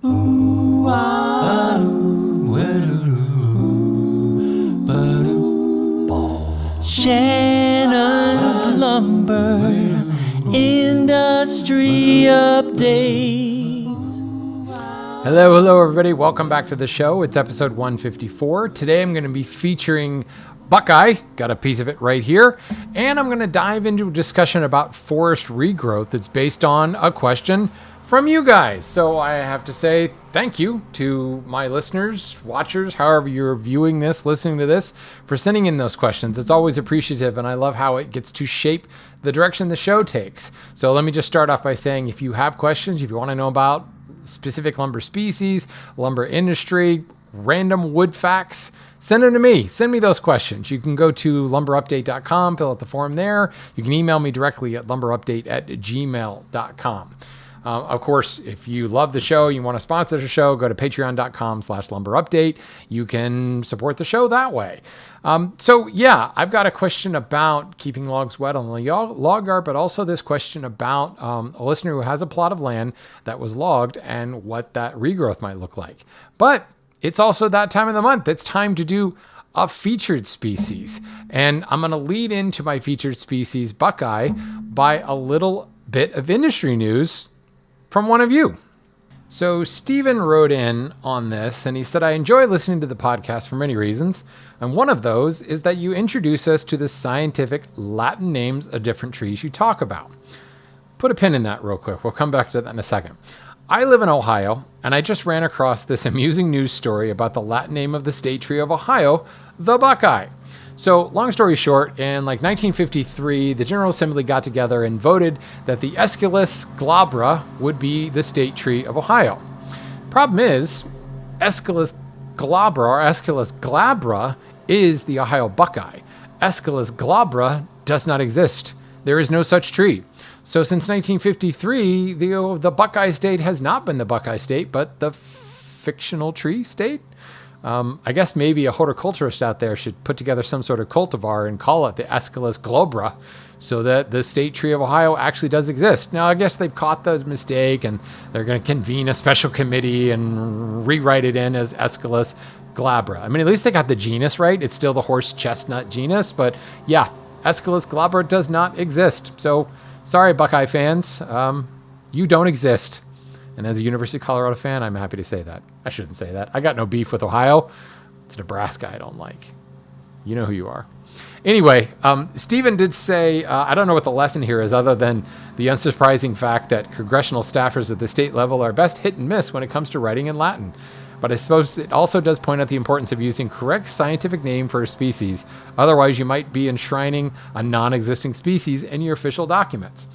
Shannon's Lumber Industry Update. Hello, everybody. Welcome back to the show. It's episode 154. Today I'm going to be featuring Buckeye. Got a piece of it right here. And I'm going to dive into a discussion about forest regrowth that's based on a question from you guys. So I have to say thank you to my listeners, watchers, however you're viewing this, listening to this, for sending in those questions. It's always appreciative, and I love how it gets to shape the direction the show takes. So let me just start off by saying, if you have questions, if you want to know about specific lumber species, lumber industry, random wood facts, send them to me. Send me those questions. You can go to lumberupdate.com, fill out the form there. You can email me directly at lumberupdate@gmail.com. Of course, if you love the show, you want to sponsor the show, go to patreon.com/lumberupdate. You can support the show that way. So yeah, I've got a question about keeping logs wet on the log art, but also this question about a listener who has a plot of land that was logged and what that regrowth might look like. But it's also that time of the month. It's time to do a featured species. And I'm going to lead into my featured species, Buckeye, by a little bit of industry news from one of you. So Steven wrote in on this and he said, I enjoy listening to the podcast for many reasons. And one of those is that you introduce us to the scientific Latin names of different trees you talk about. Put a pin in that real quick. We'll come back to that in a second. I live in Ohio and I just ran across this amusing news story about the Latin name of the state tree of Ohio, the Buckeye. So long story short, in 1953, the General Assembly got together and voted that the Aesculus glabra would be the state tree of Ohio. Problem is, Aesculus glabra is the Ohio Buckeye. Aesculus glabra does not exist. There is no such tree. So since 1953, the Buckeye state has not been the Buckeye state, but the fictional tree state. I guess maybe a horticulturist out there should put together some sort of cultivar and call it the Aesculus glabra so that the state tree of Ohio actually does exist. Now, I guess they've caught the mistake and they're going to convene a special committee and rewrite it in as Aesculus glabra. I mean, at least they got the genus right. It's still the horse chestnut genus, but yeah, Aesculus glabra does not exist. So sorry, Buckeye fans, you don't exist. And as a University of Colorado fan, I'm happy to say that. I shouldn't say that. I got no beef with Ohio. It's Nebraska I don't like. You know who you are. Anyway, Stephen did say, I don't know what the lesson here is other than the unsurprising fact that congressional staffers at the state level are best hit and miss when it comes to writing in Latin. But I suppose it also does point out the importance of using correct scientific name for a species. Otherwise, you might be enshrining a non-existing species in your official documents.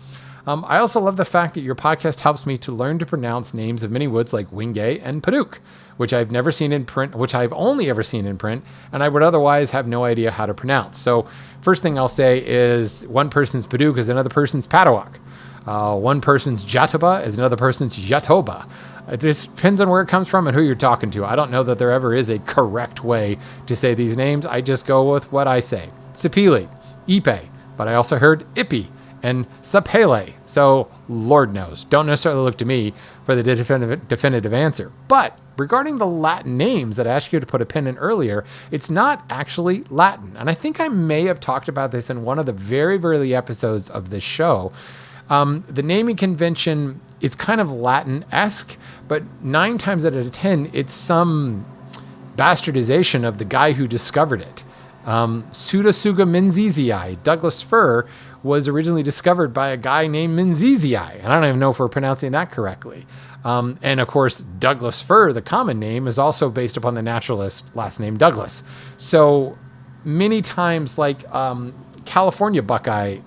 I also love the fact that your podcast helps me to learn to pronounce names of many woods like wingay and paduk, which I've never seen in print, which I've only ever seen in print, and I would otherwise have no idea how to pronounce. So first thing I'll say is one person's paduk is another person's padawak. One person's jatoba is another person's jatoba. It just depends on where it comes from and who you're talking to. I don't know that there ever is a correct way to say these names. I just go with what I say. Sapili, Ipe, but I also heard Ipi and Sapele. So Lord knows. Don't necessarily look to me for the definitive answer. But regarding the Latin names that I asked you to put a pin in earlier, it's not actually Latin. And I think I may have talked about this in one of the very early episodes of this show. The naming convention, it's kind of Latin-esque, but 9 times out of 10, it's some bastardization of the guy who discovered it. Pseudotsuga minzizii, Douglas fir, was originally discovered by a guy named Minzizii, and I don't even know if we're pronouncing that correctly. And of course, Douglas fir, the common name, is also based upon the naturalist last name Douglas. So many times, like California Buckeye,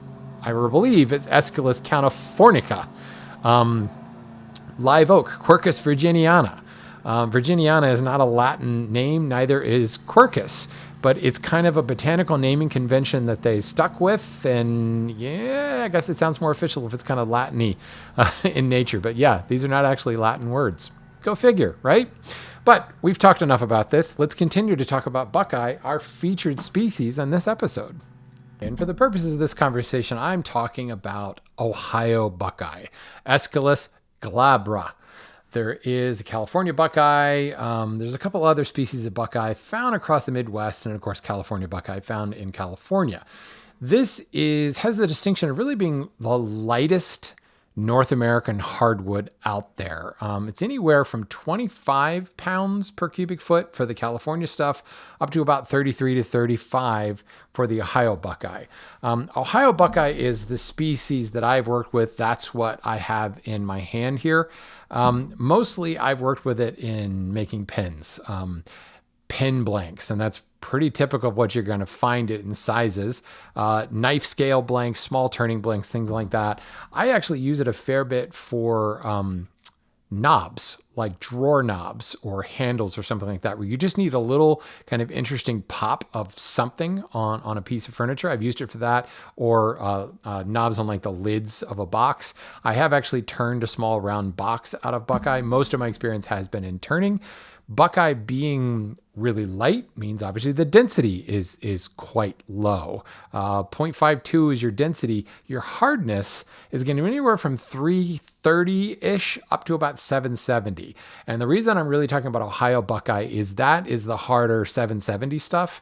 I believe it's Aesculus californica. Live oak, Quercus virginiana. Virginiana is not a Latin name, neither is Quercus, but it's kind of a botanical naming convention that they stuck with. And yeah, I guess it sounds more official if it's kind of Latin-y in nature. But yeah, these are not actually Latin words. Go figure, right? But we've talked enough about this. Let's continue to talk about Buckeye, our featured species on this episode. And for the purposes of this conversation, I'm talking about Ohio Buckeye, Aesculus glabra. There is a California buckeye. There's a couple other species of buckeye found across the Midwest, and of course, California buckeye found in California. This has the distinction of really being the lightest North American hardwood out there. It's anywhere from 25 pounds per cubic foot for the California stuff up to about 33 to 35 for the Ohio buckeye. Ohio buckeye is the species that I've worked with. That's what I have in my hand here. Mostly I've worked with it in making pins, pin blanks, and that's pretty typical of what you're going to find it in sizes. Knife scale blanks, small turning blanks, things like that. I actually use it a fair bit for knobs, like drawer knobs or handles or something like that, where you just need a little kind of interesting pop of something on a piece of furniture. I've used it for that, or knobs on like the lids of a box. I have actually turned a small round box out of buckeye. Most of my experience has been in turning. Buckeye being really light means obviously the density is quite low. 0.52 is your density. Your hardness is going to be anywhere from 330-ish up to about 770. And the reason I'm really talking about Ohio buckeye is that is the harder 770 stuff.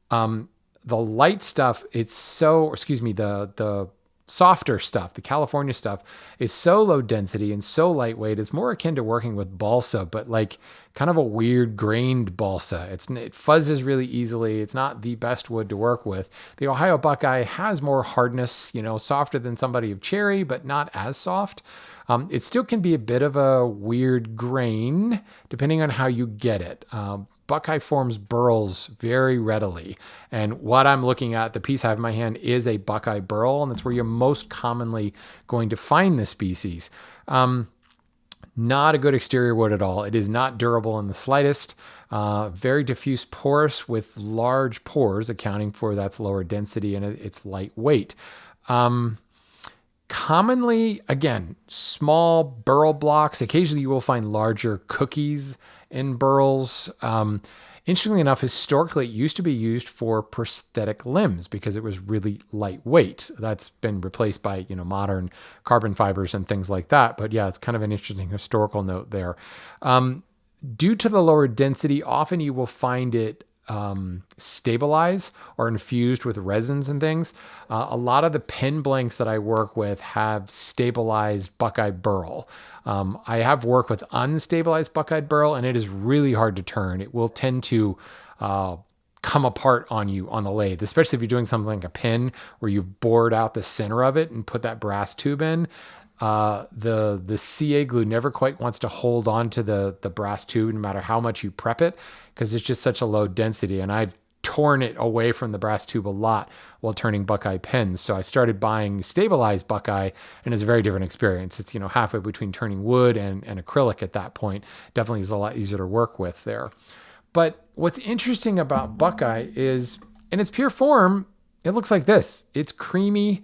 The light stuff, the softer stuff, the California stuff, is so low density and so lightweight. It's more akin to working with balsa, but like kind of a weird grained balsa. It fuzzes really easily. It's not the best wood to work with. The Ohio buckeye has more hardness, softer than somebody of cherry, but not as soft. It still can be a bit of a weird grain depending on how you get it. Buckeye forms burls very readily. And what I'm looking at, the piece I have in my hand, is a Buckeye burl, and that's where you're most commonly going to find the species. Not a good exterior wood at all. It is not durable in the slightest. Very diffuse porous with large pores, accounting for that's lower density and it's lightweight. Commonly, again, small burl blocks. Occasionally you will find larger cookies in burls. Interestingly enough, historically, it used to be used for prosthetic limbs because it was really lightweight. That's been replaced by, modern carbon fibers and things like that. But yeah, it's kind of an interesting historical note there. Due to the lower density, often you will find it stabilize or infused with resins and things. A lot of the pen blanks that I work with have stabilized Buckeye burl. I have worked with unstabilized Buckeye burl, and it is really hard to turn. It will tend to come apart on you on the lathe, especially if you're doing something like a pin where you've bored out the center of it and put that brass tube in. The CA glue never quite wants to hold on to the brass tube no matter how much you prep it, because it's just such a low density. And I've torn it away from the brass tube a lot while turning Buckeye pens. So I started buying stabilized Buckeye, and it's a very different experience. It's, halfway between turning wood and acrylic at that point. Definitely is a lot easier to work with there. But what's interesting about Buckeye is, in its pure form, it looks like this. It's creamy,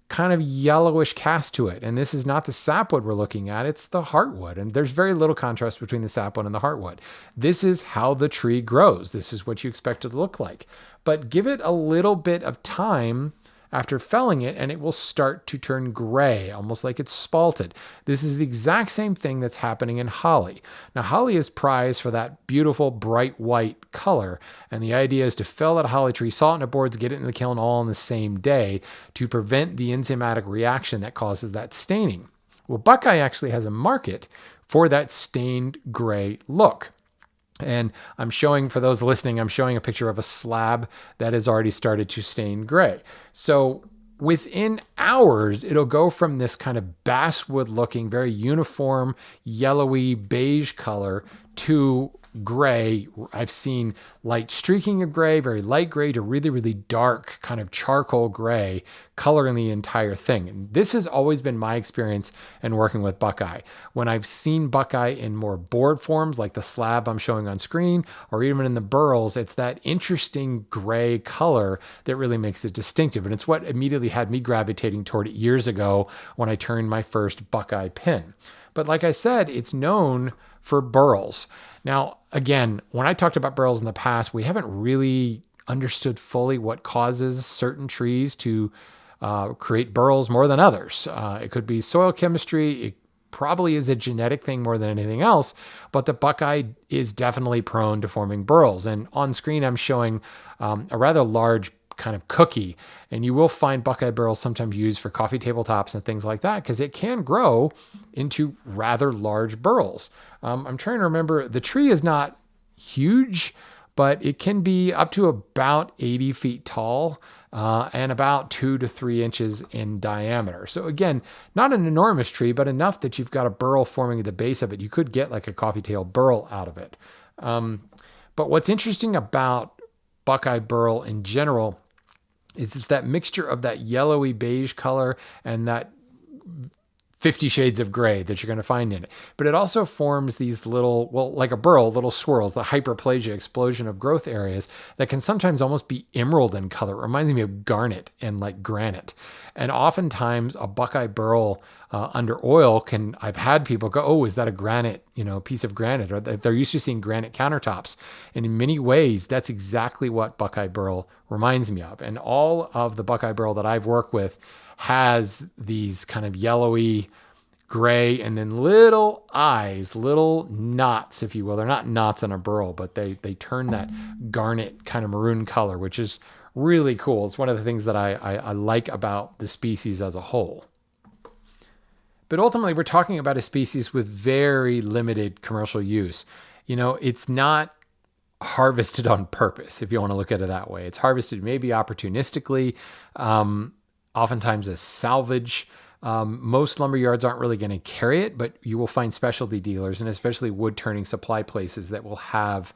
kind of yellowish cast to it. And this is not the sapwood we're looking at, it's the heartwood. And there's very little contrast between the sapwood and the heartwood. This is how the tree grows. This is what you expect it to look like. But give it a little bit of time after felling it, and it will start to turn gray, almost like it's spalted. This is the exact same thing that's happening in holly. Now, holly is prized for that beautiful bright white color, and the idea is to fell that holly tree, saw it in the boards, get it in the kiln all on the same day to prevent the enzymatic reaction that causes that staining. Well, Buckeye actually has a market for that stained gray look. And I'm showing, for those listening, I'm showing a picture of a slab that has already started to stain gray. So within hours, it'll go from this kind of basswood looking, very uniform, yellowy beige color to gray. I've seen light streaking of gray, very light gray, to really, really dark kind of charcoal gray color in the entire thing. And this has always been my experience in working with Buckeye. When I've seen Buckeye in more board forms, like the slab I'm showing on screen, or even in the burls, it's that interesting gray color that really makes it distinctive. And it's what immediately had me gravitating toward it years ago when I turned my first Buckeye pin. But like I said, it's known for burls. Now, again, when I talked about burls in the past, we haven't really understood fully what causes certain trees to create burls more than others. It could be soil chemistry. It probably is a genetic thing more than anything else, but the Buckeye is definitely prone to forming burls. And on screen, I'm showing a rather large kind of cookie, and you will find Buckeye burls sometimes used for coffee tabletops and things like that because it can grow into rather large burls. I'm trying to remember, the tree is not huge, but it can be up to about 80 feet tall and about 2 to 3 inches in diameter. So again, not an enormous tree, but enough that you've got a burl forming at the base of it. You could get like a coffee tail burl out of it. But what's interesting about Buckeye burl in general is it's that mixture of that yellowy beige color and that 50 shades of gray that you're going to find in it. But it also forms these little, well, like a burl, little swirls, the hyperplasia explosion of growth areas that can sometimes almost be emerald in color. It reminds me of garnet and like granite. And oftentimes a Buckeye burl under oil I've had people go, oh, is that a granite, piece of granite? Or they're used to seeing granite countertops. And in many ways, that's exactly what Buckeye burl reminds me of. And all of the Buckeye burl that I've worked with has these kind of yellowy gray and then little eyes, little knots, if you will. They're not knots on a burl, but they turn that garnet kind of maroon color, which is really cool. It's one of the things that I like about the species as a whole. But ultimately, we're talking about a species with very limited commercial use. It's not harvested on purpose, if you want to look at it that way. It's harvested maybe opportunistically, oftentimes as salvage. Most lumber yards aren't really going to carry it, but you will find specialty dealers and especially wood turning supply places that will have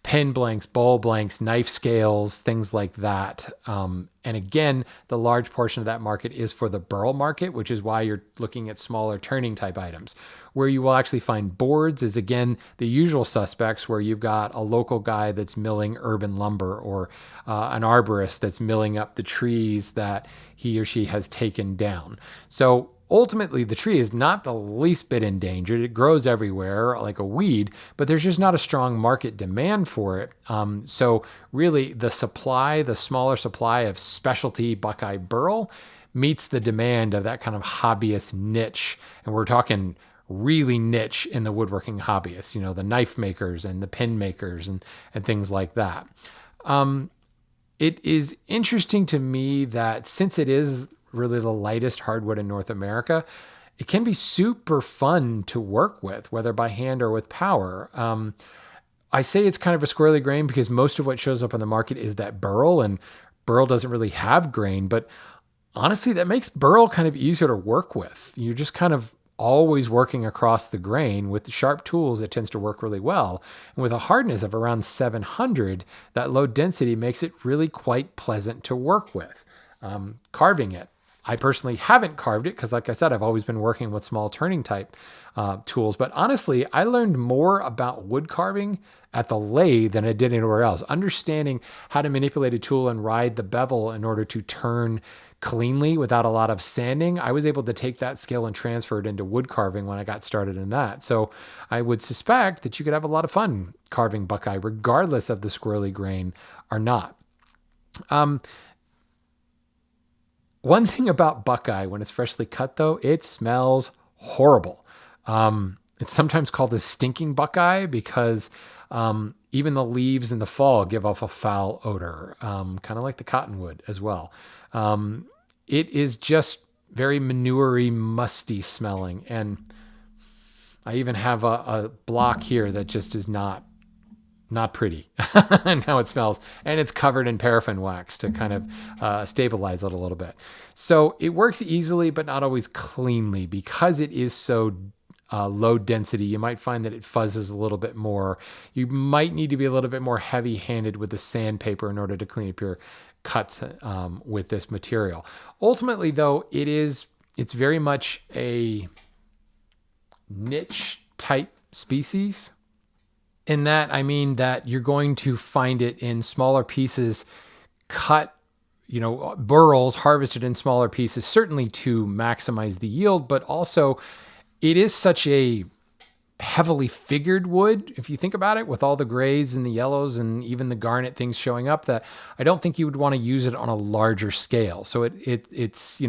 pen blanks, ball blanks, knife scales, things like that. And again, the large portion of that market is for the burl market, which is why you're looking at smaller turning type items. Where you will actually find boards is, again, the usual suspects, where you've got a local guy that's milling urban lumber or an arborist that's milling up the trees that he or she has taken down. So ultimately, the tree is not the least bit endangered. It grows everywhere like a weed, but there's just not a strong market demand for it. So really, the smaller supply of specialty Buckeye burl meets the demand of that kind of hobbyist niche. And we're talking really niche in the woodworking hobbyists, the knife makers and the pen makers and things like that. It is interesting to me that since it is really the lightest hardwood in North America, it can be super fun to work with, whether by hand or with power. I say it's kind of a squirrely grain because most of what shows up on the market is that burl, and burl doesn't really have grain, but honestly, that makes burl kind of easier to work with. You're just kind of always working across the grain. With the sharp tools, it tends to work really well. And with a hardness of around 700, that low density makes it really quite pleasant to work with. Carving it, I personally haven't carved it because, like I said, I've always been working with small turning type tools. But honestly, I learned more about wood carving at the lathe than I did anywhere else. Understanding how to manipulate a tool and ride the bevel in order to turn cleanly without a lot of sanding, I was able to take that skill and transfer it into wood carving when I got started in that. So I would suspect that you could have a lot of fun carving Buckeye, regardless of the squirrely grain or not. One thing about Buckeye, when it's freshly cut, though, it smells horrible. It's sometimes called the stinking Buckeye because even the leaves in the fall give off a foul odor, kind of like the cottonwood as well. It is just very manure-y, musty smelling. And I even have a block here that just is not pretty and how it smells. And it's covered in paraffin wax to kind of stabilize it a little bit. So it works easily, but not always cleanly because it is so low density. You might find that it fuzzes a little bit more. You might need to be a little bit more heavy-handed with the sandpaper in order to clean up your cuts with this material. Ultimately, though, it's very much a niche type species. In that, I mean that you're going to find it in smaller pieces, cut, burls harvested in smaller pieces, certainly to maximize the yield, but also it is such a heavily figured wood, if you think about it, with all the grays and the yellows and even the garnet things showing up, that I don't think you would want to use it on a larger scale. So it's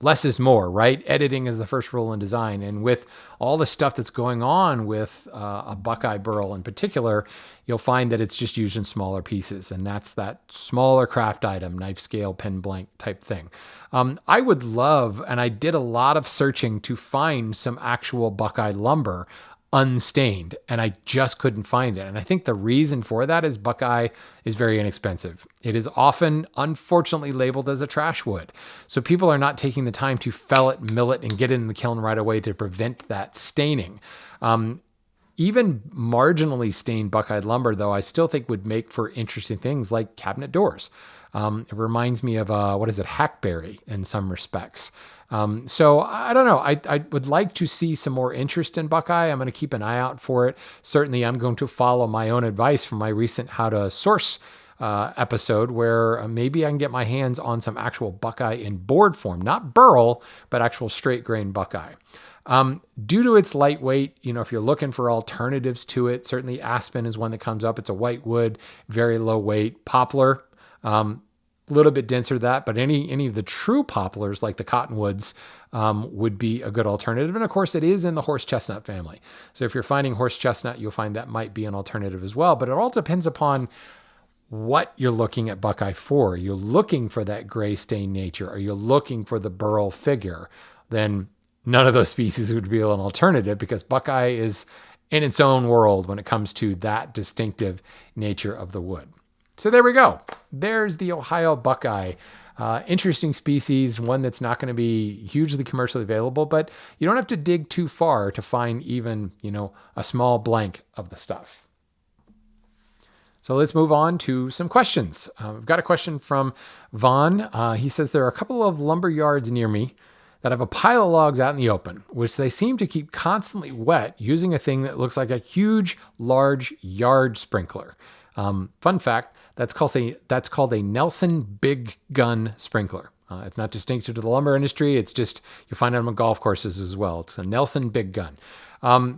less is more, right? Editing is the first rule in design. And with all the stuff that's going on with a Buckeye burl in particular, you'll find that it's just used in smaller pieces. And that's that smaller craft item, knife scale, pen blank type thing. I would love, and I did a lot of searching to find some actual Buckeye lumber unstained, and I just couldn't find it. And I think the reason for that is Buckeye is very inexpensive. It is often, unfortunately, labeled as a trash wood. So people are not taking the time to fell it, mill it, and get it in the kiln right away to prevent that staining. Even marginally stained Buckeye lumber, though, I still think would make for interesting things like cabinet doors. It reminds me of, hackberry in some respects. So I don't know. I would like to see some more interest in Buckeye. I'm going to keep an eye out for it. Certainly, I'm going to follow my own advice from my recent How to Source episode, where maybe I can get my hands on some actual Buckeye in board form, not burl, but actual straight grain Buckeye. Due to its lightweight, if you're looking for alternatives to it, certainly aspen is one that comes up. It's a white wood, very low weight. Poplar, a little bit denser than that, but any of the true poplars like the cottonwoods would be a good alternative. And of course, it is in the horse chestnut family. So if you're finding horse chestnut, you'll find that might be an alternative as well. But it all depends upon what you're looking at Buckeye for. You're looking for that gray stain nature. Are you looking for the burl figure? Then none of those species would be an alternative, because Buckeye is in its own world when it comes to that distinctive nature of the wood. So there we go. There's the Ohio Buckeye. Interesting species, one that's not going to be hugely commercially available, but you don't have to dig too far to find even, a small blank of the stuff. So let's move on to some questions. I've got a question from Vaughn. He says, there are a couple of lumber yards near me that have a pile of logs out in the open, which they seem to keep constantly wet using a thing that looks like a huge, large yard sprinkler. Fun fact, that's called a Nelson Big Gun sprinkler. It's not distinctive to the lumber industry. It's just, you find them on golf courses as well. It's a Nelson Big Gun.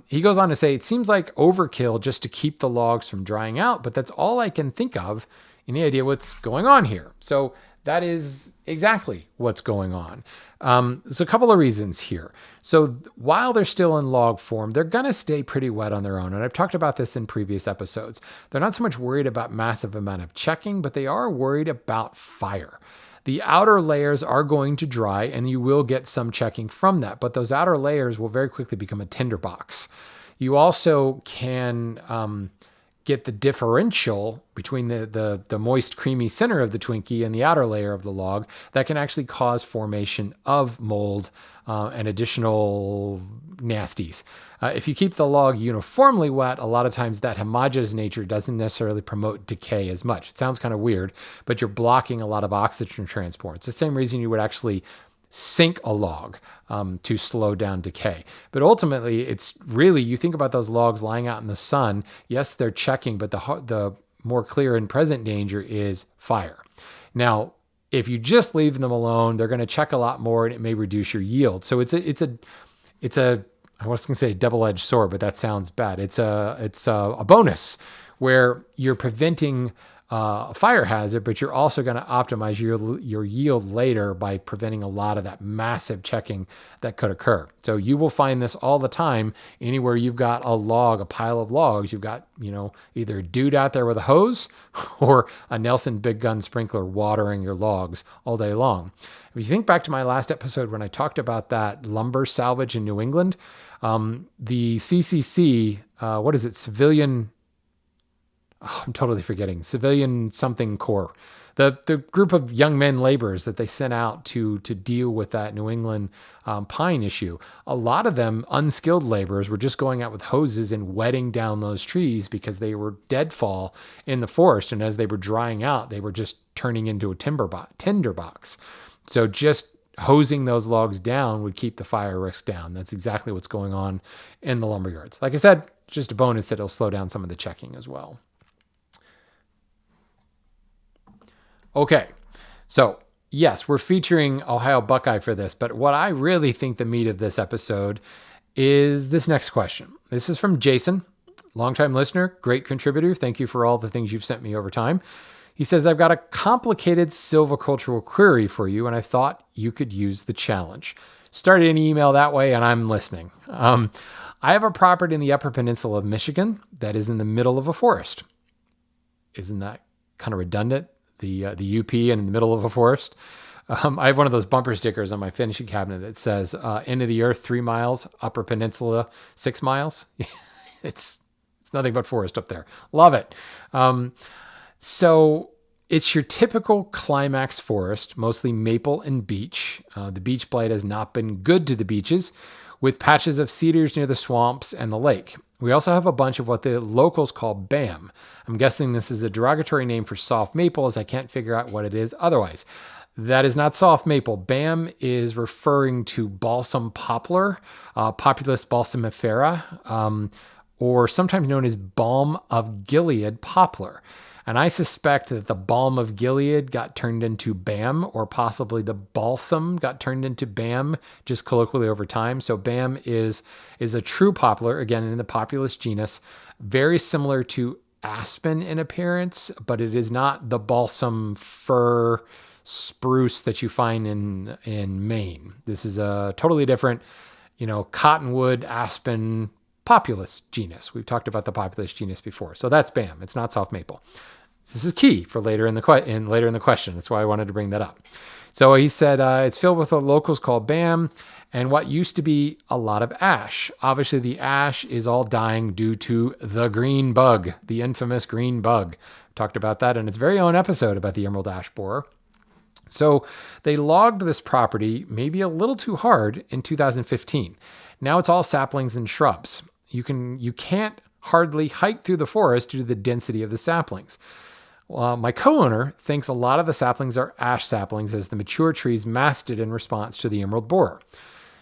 He goes on to say, it seems like overkill just to keep the logs from drying out, but that's all I can think of. Any idea what's going on here? So that is exactly what's going on. There's a couple of reasons here. So while they're still in log form, they're going to stay pretty wet on their own. And I've talked about this in previous episodes. They're not so much worried about massive amount of checking, but they are worried about fire. The outer layers are going to dry, and you will get some checking from that. But those outer layers will very quickly become a tinderbox. You also can get the differential between the moist, creamy center of the Twinkie and the outer layer of the log that can actually cause formation of mold and additional nasties. If you keep the log uniformly wet, a lot of times that homogeneous nature doesn't necessarily promote decay as much. It sounds kind of weird, but you're blocking a lot of oxygen transport. It's the same reason you would actually sink a log to slow down decay. But ultimately, it's really, you think about those logs lying out in the sun. Yes, they're checking, but the more clear and present danger is fire. Now, if you just leave them alone, they're going to check a lot more, and it may reduce your yield. So it's a I was going to say double-edged sword, but that sounds bad. It's a bonus where you're preventing a fire hazard, but you're also going to optimize your yield later by preventing a lot of that massive checking that could occur. So you will find this all the time. Anywhere you've got a pile of logs, you've got, either a dude out there with a hose or a Nelson Big Gun sprinkler watering your logs all day long. If you think back to my last episode when I talked about that lumber salvage in New England, the CCC, Civilian, I'm totally forgetting, Civilian something Corps, the group of young men laborers that they sent out to deal with that New England pine issue. A lot of them, unskilled laborers, were just going out with hoses and wetting down those trees because they were deadfall in the forest. And as they were drying out, they were just turning into a tinderbox. So just hosing those logs down would keep the fire risk down. That's exactly what's going on in the lumber yards. Like I said, just a bonus that it'll slow down some of the checking as well. Okay, so yes, we're featuring Ohio Buckeye for this, but what I really think the meat of this episode is this next question. This is from Jason, longtime listener, great contributor. Thank you for all the things you've sent me over time. He says, I've got a complicated silvicultural query for you, and I thought you could use the challenge. Started an email that way, and I'm listening. I have a property in the Upper Peninsula of Michigan that is in the middle of a forest. Isn't that kind of redundant? The UP and in the middle of a forest. I have one of those bumper stickers on my finishing cabinet that says, end of the earth, 3 miles, Upper Peninsula, 6 miles. It's nothing but forest up there. Love it. So it's your typical climax forest, mostly maple and beech. The beech blight has not been good to the beaches, with patches of cedars near the swamps and the lake. We also have a bunch of what the locals call BAM. I'm guessing this is a derogatory name for soft maple, as I can't figure out what it is otherwise. That is not soft maple. BAM is referring to balsam poplar, Populus balsamifera, or sometimes known as balm of Gilead poplar. And I suspect that the balm of Gilead got turned into BAM, or possibly the balsam got turned into BAM, just colloquially over time. So BAM is a true poplar, again, in the Populus genus, very similar to aspen in appearance, but it is not the balsam fir spruce that you find in Maine. This is a totally different, cottonwood, aspen, Populus genus. We've talked about the Populus genus before. So that's BAM. It's not soft maple. This is key for later in the question. That's why I wanted to bring that up. So he said it's filled with what locals call BAM and what used to be a lot of ash. Obviously, the ash is all dying due to the green bug, the infamous green bug. Talked about that in its very own episode about the emerald ash borer. So they logged this property maybe a little too hard in 2015. Now it's all saplings and shrubs. You can't hardly hike through the forest due to the density of the saplings. My co-owner thinks a lot of the saplings are ash saplings as the mature trees masted in response to the emerald borer.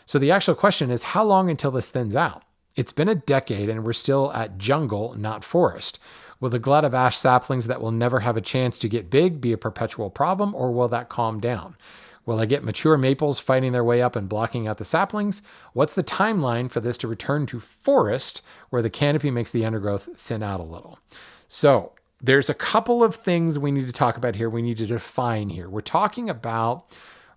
So the actual question is, how long until this thins out? It's been a decade and we're still at jungle, not forest. Will the glut of ash saplings that will never have a chance to get big be a perpetual problem, or will that calm down? Will I get mature maples fighting their way up and blocking out the saplings? What's the timeline for this to return to forest where the canopy makes the undergrowth thin out a little? So there's a couple of things we need to talk about here. We need to define here. We're talking about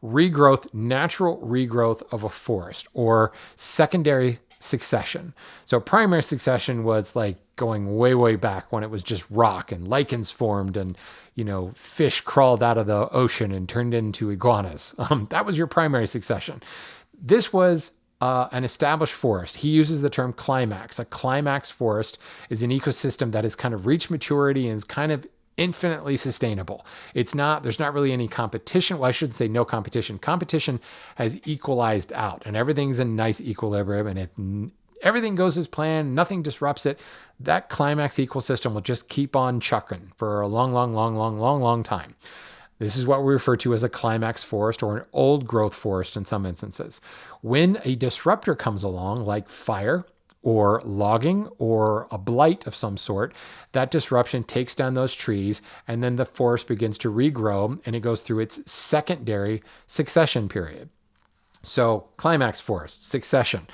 regrowth, natural regrowth of a forest, or secondary succession. So primary succession was like going way, way back when it was just rock and lichens formed and, fish crawled out of the ocean and turned into iguanas. That was your primary succession. This was an established forest. He uses the term climax. A climax forest is an ecosystem that has kind of reached maturity and is kind of infinitely sustainable. There's not really any competition. Well, I shouldn't say no competition. Competition has equalized out and everything's in nice equilibrium. And if everything goes as planned, nothing disrupts it, that climax ecosystem will just keep on chucking for a long time. This is what we refer to as a climax forest or an old growth forest in some instances. When a disruptor comes along, like fire or logging or a blight of some sort, that disruption takes down those trees and then the forest begins to regrow and it goes through its secondary succession period. So climax forest, succession.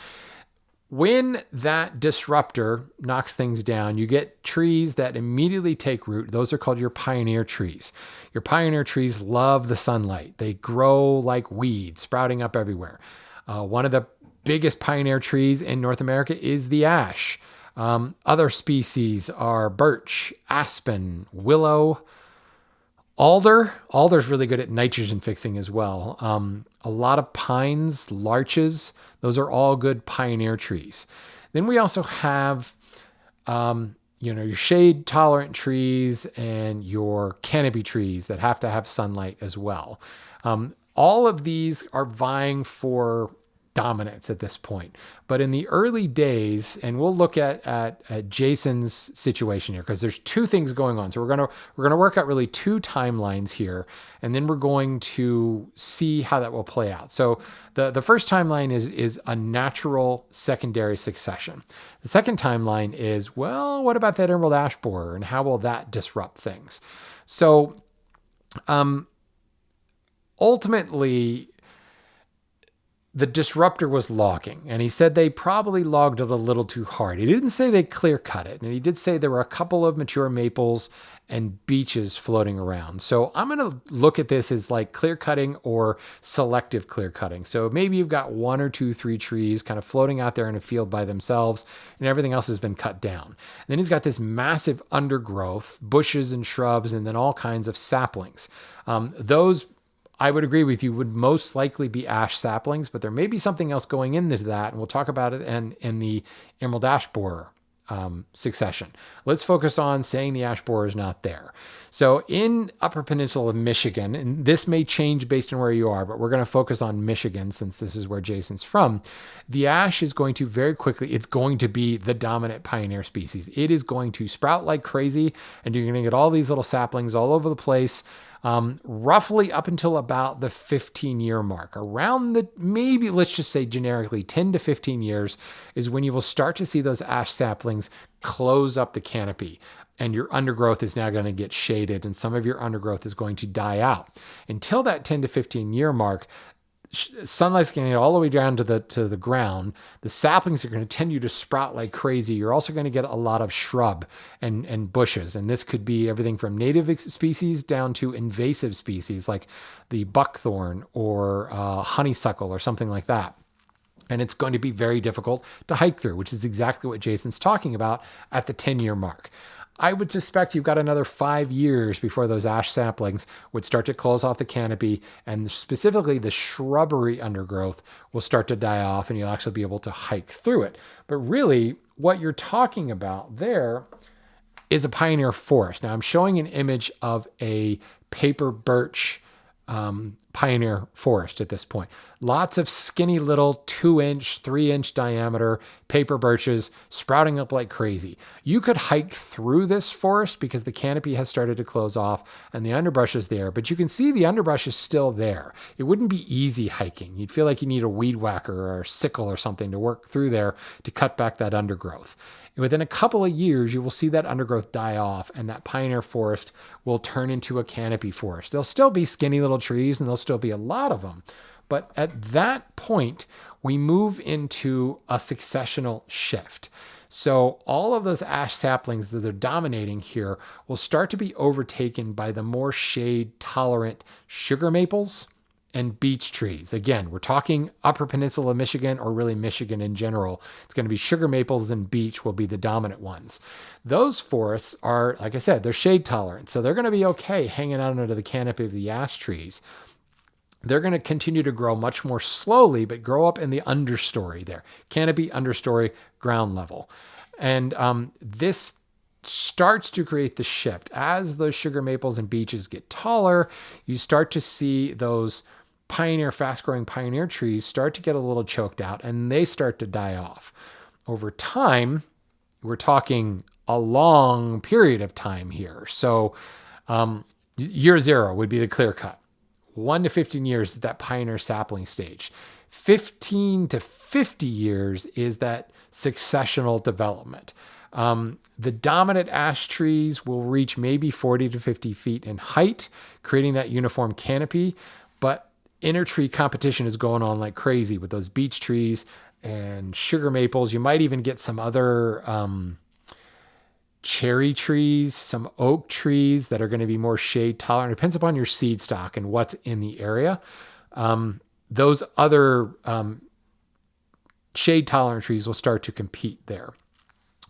When that disruptor knocks things down, you get trees that immediately take root. Those are called your pioneer trees. Your pioneer trees love the sunlight. They grow like weeds, sprouting up everywhere. One of the biggest pioneer trees in North America is the ash. Other species are birch, aspen, willow, alder. Alder's really good at nitrogen fixing as well. A lot of pines, larches, those are all good pioneer trees. Then we also have, your shade tolerant trees and your canopy trees that have to have sunlight as well. All of these are vying for dominance at this point. But in the early days, and we'll look at Jason's situation here, because there's two things going on. So we're gonna work out really two timelines here, and then we're going to see how that will play out. So the first timeline is a natural secondary succession. The second timeline is, well, what about that emerald ash borer, and how will that disrupt things? So ultimately, the disruptor was logging, and he said they probably logged it a little too hard. He didn't say they clear cut it, and he did say there were a couple of mature maples and beeches floating around. So I'm going to look at this as like clear cutting or selective clear cutting. So maybe you've got 1 or 2, 3 trees kind of floating out there in a field by themselves, and everything else has been cut down. And then he's got this massive undergrowth, bushes and shrubs, and then all kinds of saplings. Those, I would agree with you, would most likely be ash saplings, but there may be something else going into that, and we'll talk about it in the emerald ash borer succession. Let's focus on saying the ash borer is not there. So in Upper Peninsula of Michigan, and this may change based on where you are, but we're going to focus on Michigan since this is where Jason's from. The ash is going to very quickly, it's going to be the dominant pioneer species. It is going to sprout like crazy, and you're going to get all these little saplings all over the place. Roughly up until about the 15-year mark. Around the, maybe let's just say generically 10 to 15 years is when you will start to see those ash saplings close up the canopy, and your undergrowth is now going to get shaded, and some of your undergrowth is going to die out. Until that 10 to 15-year mark, sunlight's going to get all the way down to the ground. The saplings are going to continue to sprout like crazy. You're also going to get a lot of shrub and bushes. And this could be everything from native species down to invasive species like the buckthorn or honeysuckle or something like that. And it's going to be very difficult to hike through, which is exactly what Jason's talking about at the 10-year mark. I would suspect you've got another 5 years before those ash saplings would start to close off the canopy, and specifically the shrubbery undergrowth will start to die off, and you'll actually be able to hike through it. But really, what you're talking about there is a pioneer forest. Now, I'm showing an image of a paper birch pioneer forest at this point. Lots of skinny little 2-inch, 3-inch diameter paper birches sprouting up like crazy. You could hike through this forest because the canopy has started to close off and the underbrush is there, but you can see the underbrush is still there. It wouldn't be easy hiking. You'd feel like you need a weed whacker or a sickle or something to work through there to cut back that undergrowth. Within a couple of years, you will see that undergrowth die off and that pioneer forest will turn into a canopy forest. There'll still be skinny little trees and there'll still be a lot of them. But at that point, we move into a successional shift. So all of those ash saplings that are dominating here will start to be overtaken by the more shade tolerant sugar maples and beech trees. Again, we're talking Upper Peninsula of Michigan, or really Michigan in general. It's going to be sugar maples and beech will be the dominant ones. Those forests are, like I said, they're shade tolerant. So they're going to be okay hanging out under the canopy of the ash trees. They're going to continue to grow much more slowly, but grow up in the understory there. Canopy, understory, ground level. And this starts to create the shift. As those sugar maples and beeches get taller, you start to see those fast-growing pioneer trees start to get a little choked out, and they start to die off. Over time, we're talking a long period of time here. So year 0 would be the clear cut. 1 to 15 years is that pioneer sapling stage. 15 to 50 years is that successional development. The dominant ash trees will reach maybe 40 to 50 feet in height, creating that uniform canopy, but inter-tree competition is going on like crazy with those beech trees and sugar maples. You might even get some other cherry trees, some oak trees that are going to be more shade tolerant. It depends upon your seed stock and what's in the area. Those other shade tolerant trees will start to compete there.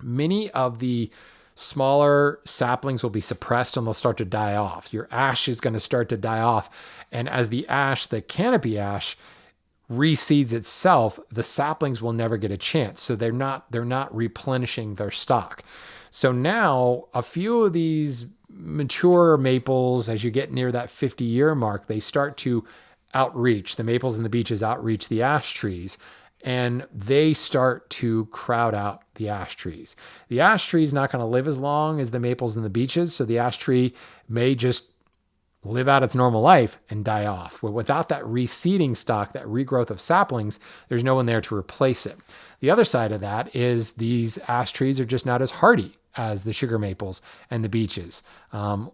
Many of the smaller saplings will be suppressed and they'll start to die off. Your ash is going to start to die off. And as the canopy ash reseeds itself, the saplings will never get a chance. So they're not replenishing their stock. So now a few of these mature maples, as you get near that 50-year mark, they start to outreach. The maples and the beeches outreach the ash trees, and they start to crowd out the ash trees. The ash tree is not going to live as long as the maples and the beeches, so the ash tree may just live out its normal life and die off. But without that reseeding stock, that regrowth of saplings, there's no one there to replace it. The other side of that is these ash trees are just not as hardy as the sugar maples and the beeches,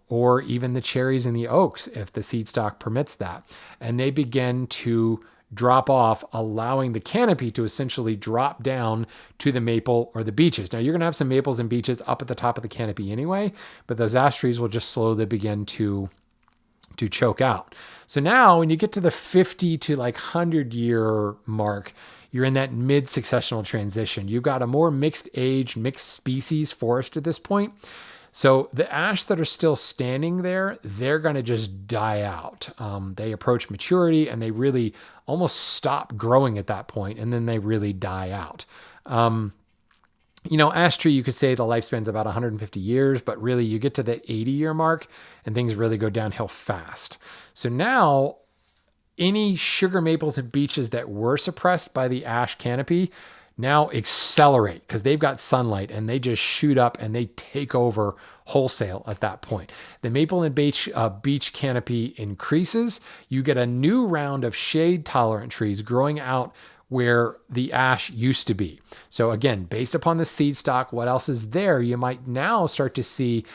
or even the cherries and the oaks, if the seed stock permits that. And they begin to drop off, allowing the canopy to essentially drop down to the maple or the beeches. Now, you're going to have some maples and beeches up at the top of the canopy anyway, but those ash trees will just slowly begin to choke out. So now when you get to the 50 to like 100-year mark, you're in that mid-successional transition. You've got a more mixed age, mixed species forest at this point. So the ash that are still standing there, they're going to just die out. They approach maturity and they really almost stop growing at that point, and then they really die out. Ash tree, you could say the lifespan's about 150 years, but really you get to the 80-year mark and things really go downhill fast. So now any sugar maples and beeches that were suppressed by the ash canopy now accelerate because they've got sunlight and they just shoot up and they take over wholesale at that point. The maple and beech canopy increases. You get a new round of shade tolerant trees growing out where the ash used to be. So again, based upon the seed stock, what else is there? You might now start to see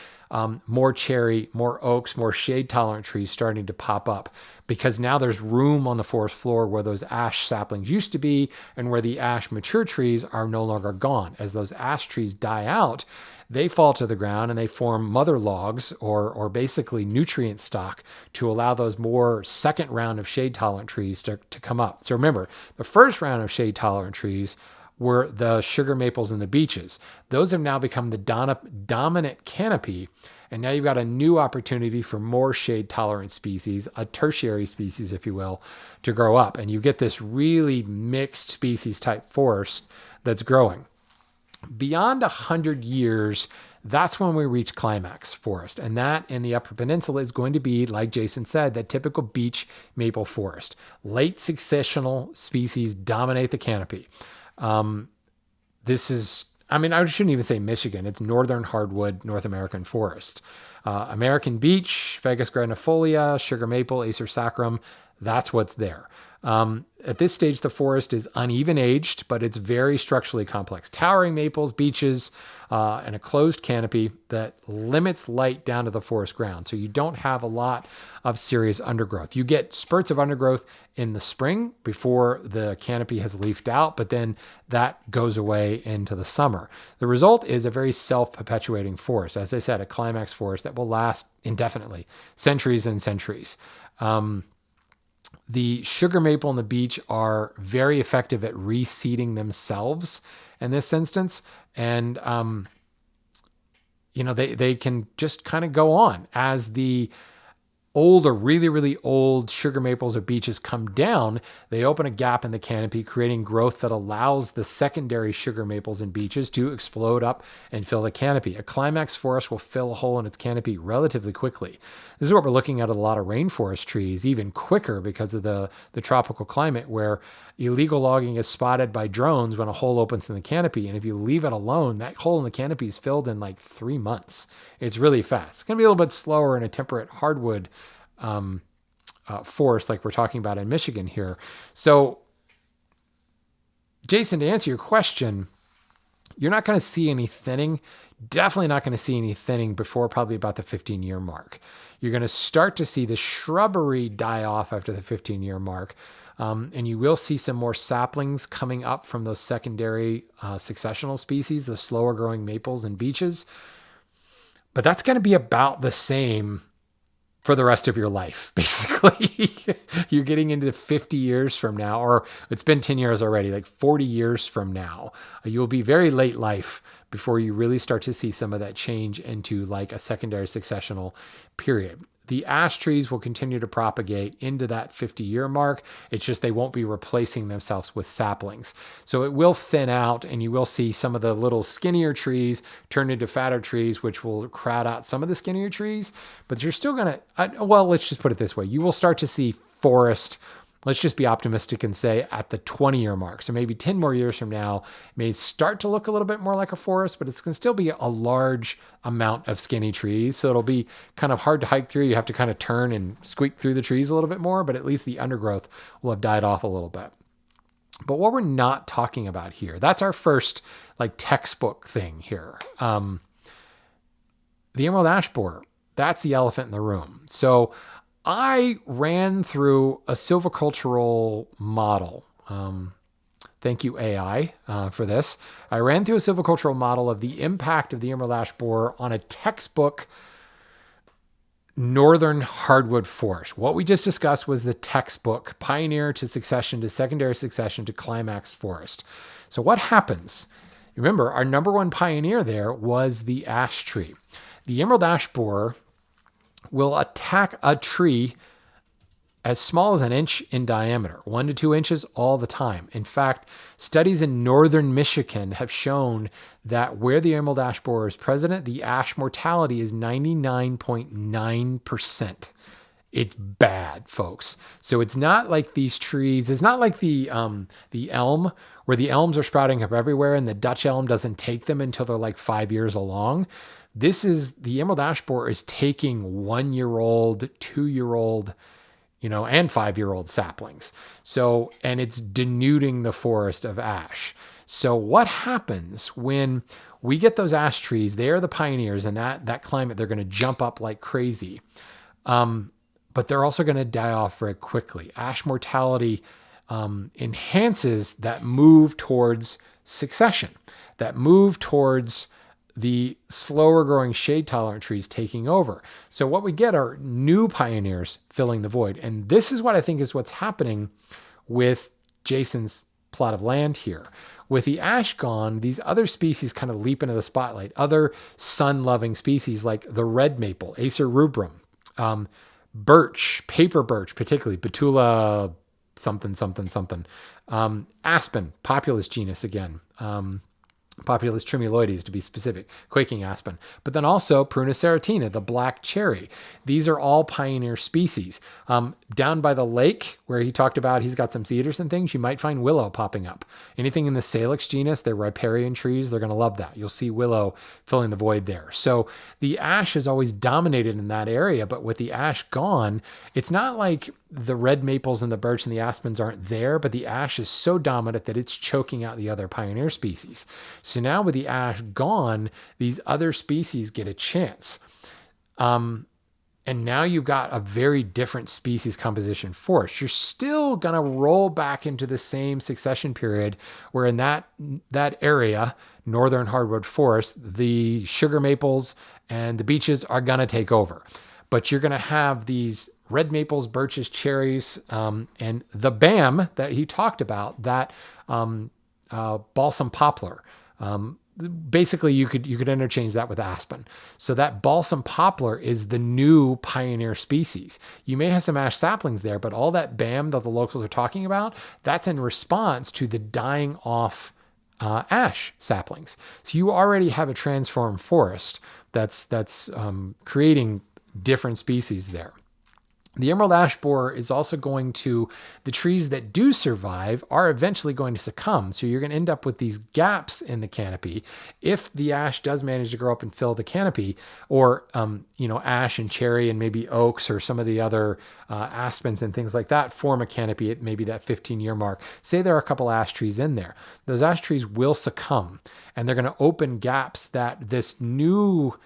more cherry, more oaks, more shade tolerant trees starting to pop up because now there's room on the forest floor where those ash saplings used to be and where the ash mature trees are no longer gone. As those ash trees die out, they fall to the ground and they form mother logs or basically nutrient stock to allow those more second round of shade tolerant trees to come up. So remember, the first round of shade tolerant trees were the sugar maples and the beeches. Those have now become the dominant canopy. And now you've got a new opportunity for more shade tolerant species, a tertiary species, if you will, to grow up. And you get this really mixed species type forest that's growing. Beyond 100 years, that's when we reach climax forest. And that in the Upper Peninsula is going to be, like Jason said, that typical beech maple forest. Late successional species dominate the canopy. This is, I shouldn't even say Michigan. It's northern hardwood North American forest. American beech, Fagus granifolia, sugar maple, Acer sacrum, that's what's there. At this stage, the forest is uneven aged, but it's very structurally complex. Towering maples, beeches, and a closed canopy that limits light down to the forest ground. So you don't have a lot of serious undergrowth. You get spurts of undergrowth in the spring before the canopy has leafed out, but then that goes away into the summer. The result is a very self-perpetuating forest. As I said, a climax forest that will last indefinitely, centuries and centuries. The sugar maple and the beech are very effective at reseeding themselves in this instance. And, they can just kind of go on as the old or really, really old sugar maples or beeches come down. They open a gap in the canopy, creating growth that allows the secondary sugar maples and beeches to explode up and fill the canopy. A climax forest will fill a hole in its canopy relatively quickly. This is what we're looking at a lot of rainforest trees, even quicker because of the tropical climate where illegal logging is spotted by drones when a hole opens in the canopy. And if you leave it alone, that hole in the canopy is filled in like 3 months. It's really fast. It's going to be a little bit slower in a temperate hardwood forest like we're talking about in Michigan here. So, Jason, to answer your question, you're not going to see any thinning. Definitely not going to see any thinning before probably about the 15-year mark. You're going to start to see the shrubbery die off after the 15-year mark. And you will see some more saplings coming up from those secondary successional species, the slower growing maples and beeches. But that's going to be about the same for the rest of your life, basically. You're getting into 50 years from now, or it's been 10 years already, like 40 years from now. You'll be very late life before you really start to see some of that change into like a secondary successional period. The ash trees will continue to propagate into that 50-year mark. It's just they won't be replacing themselves with saplings. So it will thin out and you will see some of the little skinnier trees turn into fatter trees, which will crowd out some of the skinnier trees. But you're still going to, let's just put it this way. You will start to see forest, let's just be optimistic and say at the 20-year mark. So maybe 10 more years from now, it may start to look a little bit more like a forest, but it's going to still be a large amount of skinny trees. So it'll be kind of hard to hike through. You have to kind of turn and squeak through the trees a little bit more, but at least the undergrowth will have died off a little bit. But what we're not talking about here, that's our first like textbook thing here. The emerald ash borer, that's the elephant in the room. So I ran through a silvicultural model. Thank you, AI, for this. I ran through a silvicultural model of the impact of the emerald ash borer on a textbook northern hardwood forest. What we just discussed was the textbook pioneer to succession to secondary succession to climax forest. So what happens? Remember, our number one pioneer there was the ash tree. The emerald ash borer will attack a tree as small as an inch in diameter, 1 to 2 inches all the time. In fact, studies in northern Michigan have shown that where the emerald ash borer is present, the ash mortality is 99.9%. It's bad, folks. So it's not like these trees. It's not like the elm, where the elms are sprouting up everywhere, and the Dutch elm doesn't take them until they're like 5 years along. This is the emerald ash borer is taking 1-year-old, 2-year-old, and 5-year-old saplings. So, and it's denuding the forest of ash. So what happens when we get those ash trees? They are the pioneers in that climate. They're going to jump up like crazy. But they're also going to die off very quickly. Ash mortality enhances that move towards succession, that move towards the slower growing shade tolerant trees taking over. So what we get are new pioneers filling the void. And this is what I think is what's happening with Jason's plot of land here. With the ash gone, these other species kind of leap into the spotlight. Other sun-loving species like the red maple, Acer rubrum, birch, paper birch, particularly Betula something, aspen, Populus genus again, Populus tremuloides to be specific, quaking aspen, but then also Prunus serratina, the black cherry. These are all pioneer species. Down by the lake where he talked about he's got some cedars and things, you might find willow popping up. Anything in the Salix genus, they're riparian trees, they're going to love that. You'll see willow filling the void there. So the ash is always dominated in that area, but with the ash gone, it's not like the red maples and the birch and the aspens aren't there, but the ash is so dominant that it's choking out the other pioneer species. So now with the ash gone, these other species get a chance. And now you've got a very different species composition forest. You're still going to roll back into the same succession period where in that area, northern hardwood forest, the sugar maples and the beeches are going to take over. But you're going to have these red maples, birches, cherries, and the BAM that he talked about, that balsam poplar. Basically, you could interchange that with aspen. So that balsam poplar is the new pioneer species. You may have some ash saplings there, but all that BAM that the locals are talking about, that's in response to the dying off ash saplings. So you already have a transformed forest that's creating different species there. The emerald ash borer is also going to, the trees that do survive are eventually going to succumb. So you're going to end up with these gaps in the canopy. If the ash does manage to grow up and fill the canopy, or, ash and cherry and maybe oaks or some of the other aspens and things like that form a canopy at maybe that 15-year mark. Say there are a couple ash trees in there. Those ash trees will succumb, and they're going to open gaps that this new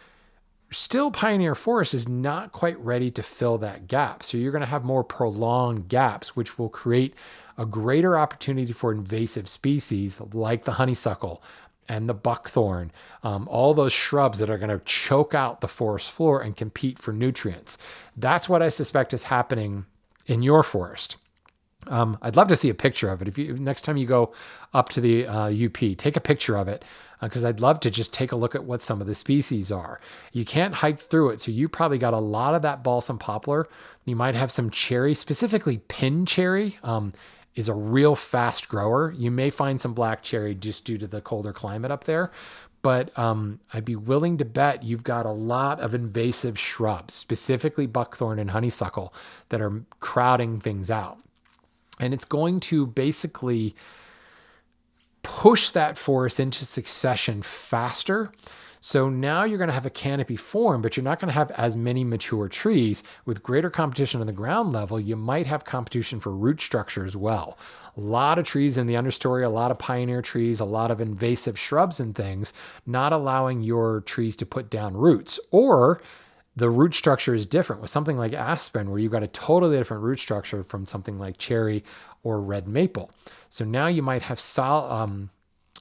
still pioneer forest is not quite ready to fill that gap. So you're going to have more prolonged gaps, which will create a greater opportunity for invasive species like the honeysuckle and the buckthorn, all those shrubs that are going to choke out the forest floor and compete for nutrients. That's what I suspect is happening in your forest. I'd love to see a picture of it. If you next time you go up to the UP, take a picture of it, because I'd love to just take a look at what some of the species are. You can't hike through it, so you probably got a lot of that balsam poplar. You might have some cherry, specifically pin cherry is a real fast grower. You may find some black cherry just due to the colder climate up there. But I'd be willing to bet you've got a lot of invasive shrubs, specifically buckthorn and honeysuckle, that are crowding things out. And it's going to basically push that forest into succession faster. So now you're going to have a canopy form, but you're not going to have as many mature trees. With greater competition on the ground level, you might have competition for root structure as well. A lot of trees in the understory, a lot of pioneer trees, a lot of invasive shrubs and things, not allowing your trees to put down roots. Or the root structure is different with something like aspen, where you've got a totally different root structure from something like cherry or red maple. So now you might have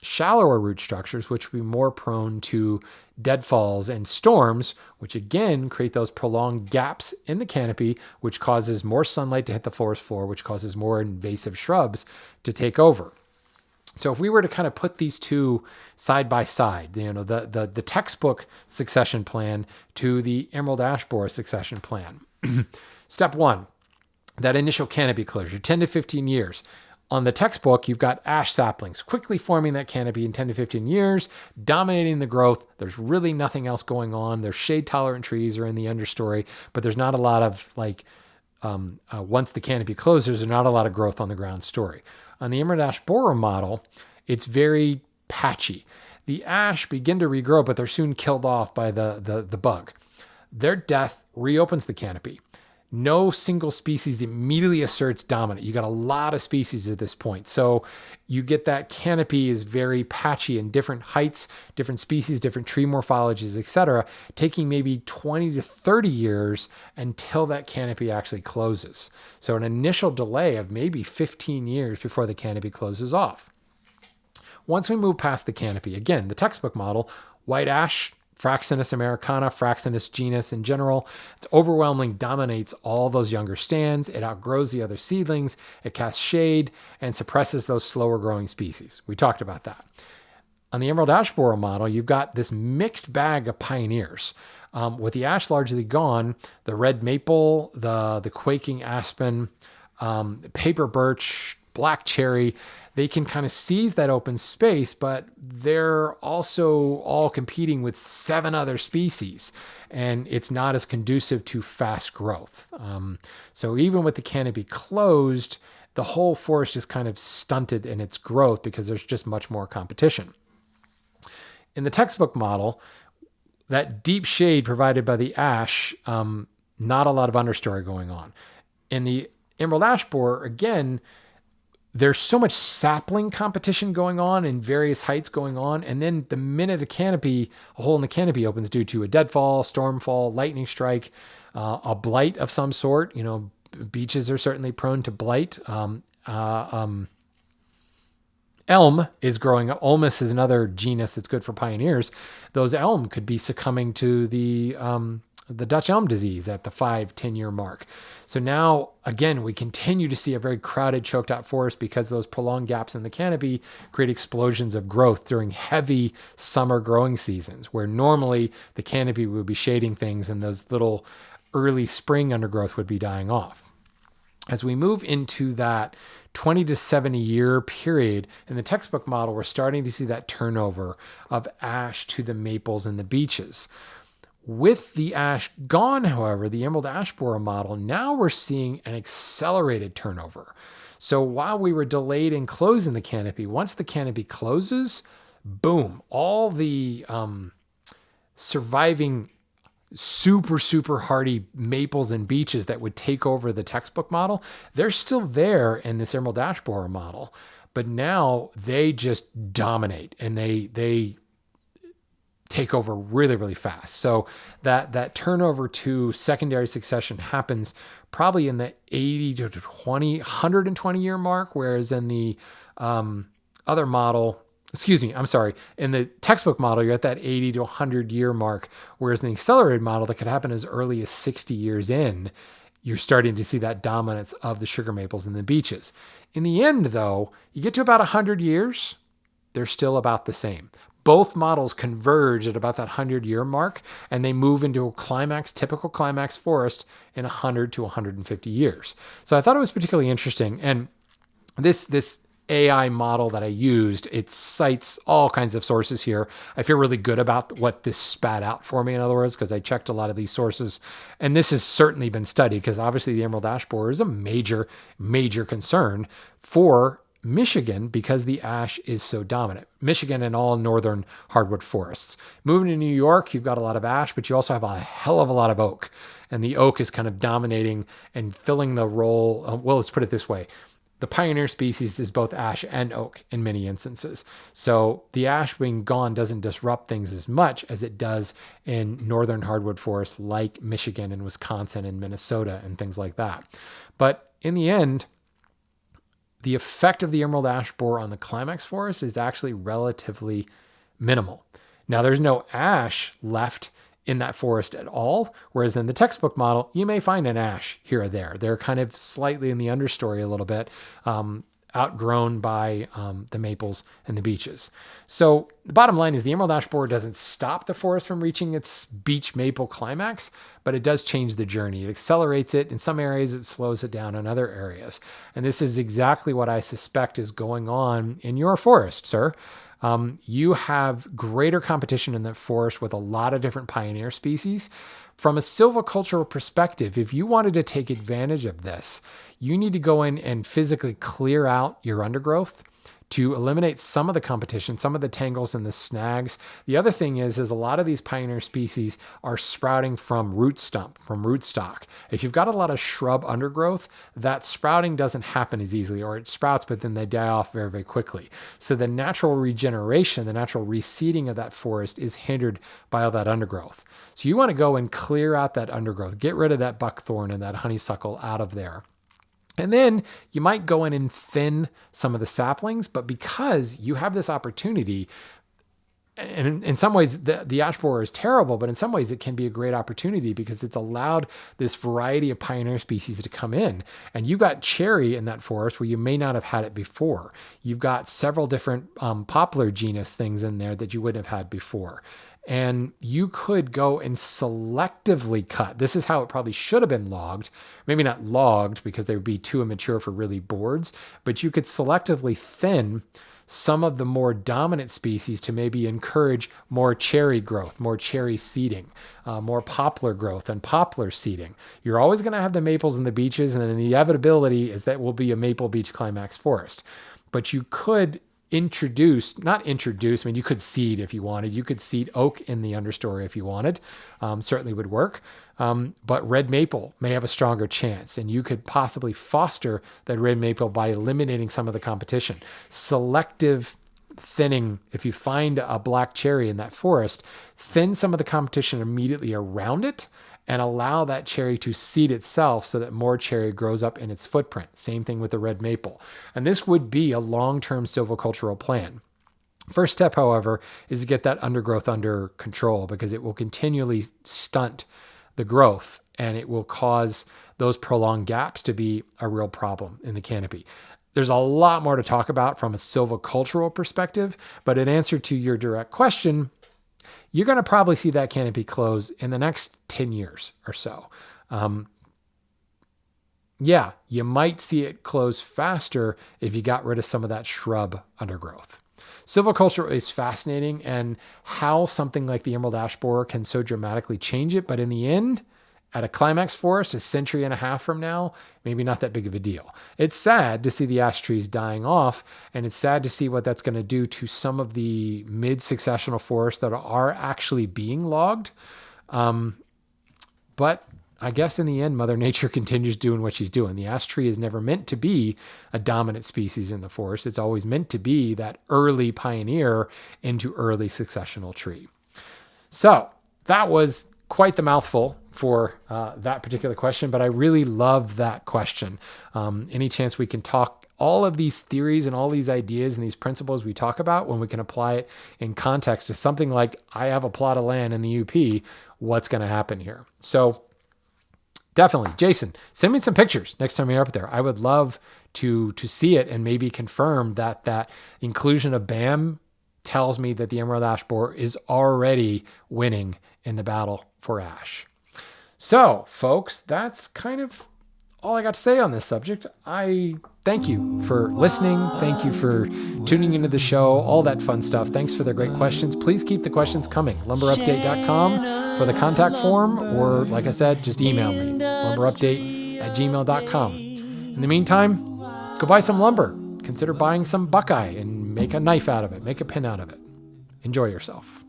shallower root structures, which would be more prone to deadfalls and storms, which again create those prolonged gaps in the canopy, which causes more sunlight to hit the forest floor, which causes more invasive shrubs to take over. So if we were to kind of put these two side by side, the textbook succession plan to the emerald ash borer succession plan. Step one, that initial canopy closure, 10 to 15 years. On the textbook, you've got ash saplings quickly forming that canopy in 10 to 15 years, dominating the growth. There's really nothing else going on. There's shade tolerant trees are in the understory, but there's not a lot of once the canopy closes, there's not a lot of growth on the ground story. On the emerald ash borer model, it's very patchy. The ash begin to regrow, but they're soon killed off by the bug. Their death reopens the canopy. No single species immediately asserts dominant. You got a lot of species at this point. So you get that canopy is very patchy in different heights, different species, different tree morphologies, etc., taking maybe 20 to 30 years until that canopy actually closes. So an initial delay of maybe 15 years before the canopy closes off. Once we move past the canopy, again, the textbook model, white ash, Fraxinus americana, Fraxinus genus in general, it overwhelmingly dominates all those younger stands. It outgrows the other seedlings. It casts shade and suppresses those slower growing species. We talked about that. On the emerald ash borer model, you've got this mixed bag of pioneers. With the ash largely gone, the red maple, the quaking aspen, paper birch, black cherry, they can kind of seize that open space, but they're also all competing with 7 other species, and it's not as conducive to fast growth. So even with the canopy closed, the whole forest is kind of stunted in its growth because there's just much more competition. In the textbook model, that deep shade provided by the ash, not a lot of understory going on. In the emerald ash borer, again, there's so much sapling competition going on in various heights going on. And then the minute a hole in the canopy opens due to a deadfall, stormfall, lightning strike, a blight of some sort, beeches are certainly prone to blight. Elm is growing. Ulmus is another genus that's good for pioneers. Those elm could be succumbing to the Dutch elm disease at the 5-10 year mark. So now, again, we continue to see a very crowded, choked out forest because those prolonged gaps in the canopy create explosions of growth during heavy summer growing seasons, where normally the canopy would be shading things and those little early spring undergrowth would be dying off. As we move into that 20 to 70 year period in the textbook model, we're starting to see that turnover of ash to the maples and the beeches. With the ash gone, however, the emerald ash borer model, now we're seeing an accelerated turnover. So while we were delayed in closing the canopy, once the canopy closes, boom, all the surviving super hardy maples and beeches that would take over the textbook model, they're still there in this emerald ash borer model, but now they just dominate and they take over really, really fast. So that turnover to secondary succession happens probably in the 80 to 120 year mark, whereas in the other model, in the textbook model, you're at that 80 to 100 year mark, whereas in the accelerated model, that could happen as early as 60 years in, you're starting to see that dominance of the sugar maples and the beeches. In the end, though, you get to about 100 years, they're still about the same. Both models converge at about that 100-year mark, and they move into a typical climax forest in 100 to 150 years. So I thought it was particularly interesting. And this AI model that I used, it cites all kinds of sources here. I feel really good about what this spat out for me, in other words, because I checked a lot of these sources. And this has certainly been studied because obviously the emerald ash borer is a major concern for Michigan because the ash is so dominant. Michigan and all northern hardwood forests. Moving to New York, you've got a lot of ash, but you also have a hell of a lot of oak. And the oak is kind of dominating and filling the role. Well, let's put it this way. the pioneer species is both ash and oak in many instances. So the ash being gone doesn't disrupt things as much as it does in northern hardwood forests like Michigan and Wisconsin and Minnesota and things like that. But in the end, the effect of the emerald ash borer on the climax forest is actually relatively minimal. Now, there's no ash left in that forest at all, whereas in the textbook model, you may find an ash here or there. They're kind of slightly in the understory a little bit, outgrown by the maples and the beeches. So the bottom line is the emerald ash borer doesn't stop the forest from reaching its beech maple climax, but it does change the journey. It accelerates it. In some areas, it slows it down in other areas. And this is exactly what I suspect is going on in your forest, sir. You have greater competition in the forest with a lot of different pioneer species. From a silvicultural perspective, if you wanted to take advantage of this, you need to go in and physically clear out your undergrowth to eliminate some of the competition, some of the tangles and the snags. The other thing is a lot of these pioneer species are sprouting from rootstock. If you've got a lot of shrub undergrowth, that sprouting doesn't happen as easily, or it sprouts, but then they die off very, very quickly. So the natural regeneration, the natural reseeding of that forest is hindered by all that undergrowth. So you want to go and clear out that undergrowth, get rid of that buckthorn and that honeysuckle out of there. And then you might go in and thin some of the saplings, but because you have this opportunity, and in some ways the ash borer is terrible, but in some ways it can be a great opportunity because it's allowed this variety of pioneer species to come in. And you've got cherry in that forest where you may not have had it before. You've got several different poplar genus things in there that you wouldn't have had before. And you could go and selectively cut. This is how it probably should have been logged. Maybe not logged because they would be too immature for really boards, but you could selectively thin some of the more dominant species to maybe encourage more cherry growth, more cherry seeding, more poplar growth and poplar seeding. You're always going to have the maples and the beeches, and then the inevitability is that will be a maple beech climax forest. But you could you could seed if you wanted. You could seed oak in the understory if you wanted. Certainly would work. But red maple may have a stronger chance, and you could possibly foster that red maple by eliminating some of the competition. Selective thinning, if you find a black cherry in that forest, thin some of the competition immediately around it and allow that cherry to seed itself so that more cherry grows up in its footprint. Same thing with the red maple. And this would be a long-term silvicultural plan. First step, however, is to get that undergrowth under control because it will continually stunt the growth and it will cause those prolonged gaps to be a real problem in the canopy. There's a lot more to talk about from a silvicultural perspective, but in answer to your direct question, you're going to probably see that canopy close in the next 10 years or so. You might see it close faster if you got rid of some of that shrub undergrowth. Silviculture is fascinating, and how something like the emerald ash borer can so dramatically change it. But in the end, at a climax forest, a century and a half from now, maybe not that big of a deal. It's sad to see the ash trees dying off, and it's sad to see what that's going to do to some of the mid-successional forests that are actually being logged. But I guess in the end, Mother Nature continues doing what she's doing. The ash tree is never meant to be a dominant species in the forest. It's always meant to be that early pioneer into early successional tree. So that was quite the mouthful for that particular question, but I really love that question. Any chance we can talk all of these theories and all these ideas and these principles we talk about, when we can apply it in context to something like, I have a plot of land in the UP, what's going to happen here? So definitely, Jason, send me some pictures next time you're up there. I would love to see it and maybe confirm that inclusion of BAM tells me that the emerald ash borer is already winning in the battle for ash. So, folks, that's kind of all I got to say on this subject. I thank you for listening. Thank you for tuning into the show, all that fun stuff. Thanks for the great questions. Please keep the questions coming. lumberupdate.com for the contact form, or like I said, just email me, lumberupdate@gmail.com. In the meantime, go buy some lumber. Consider buying some Buckeye and make a knife out of it, make a pin out of it. Enjoy yourself.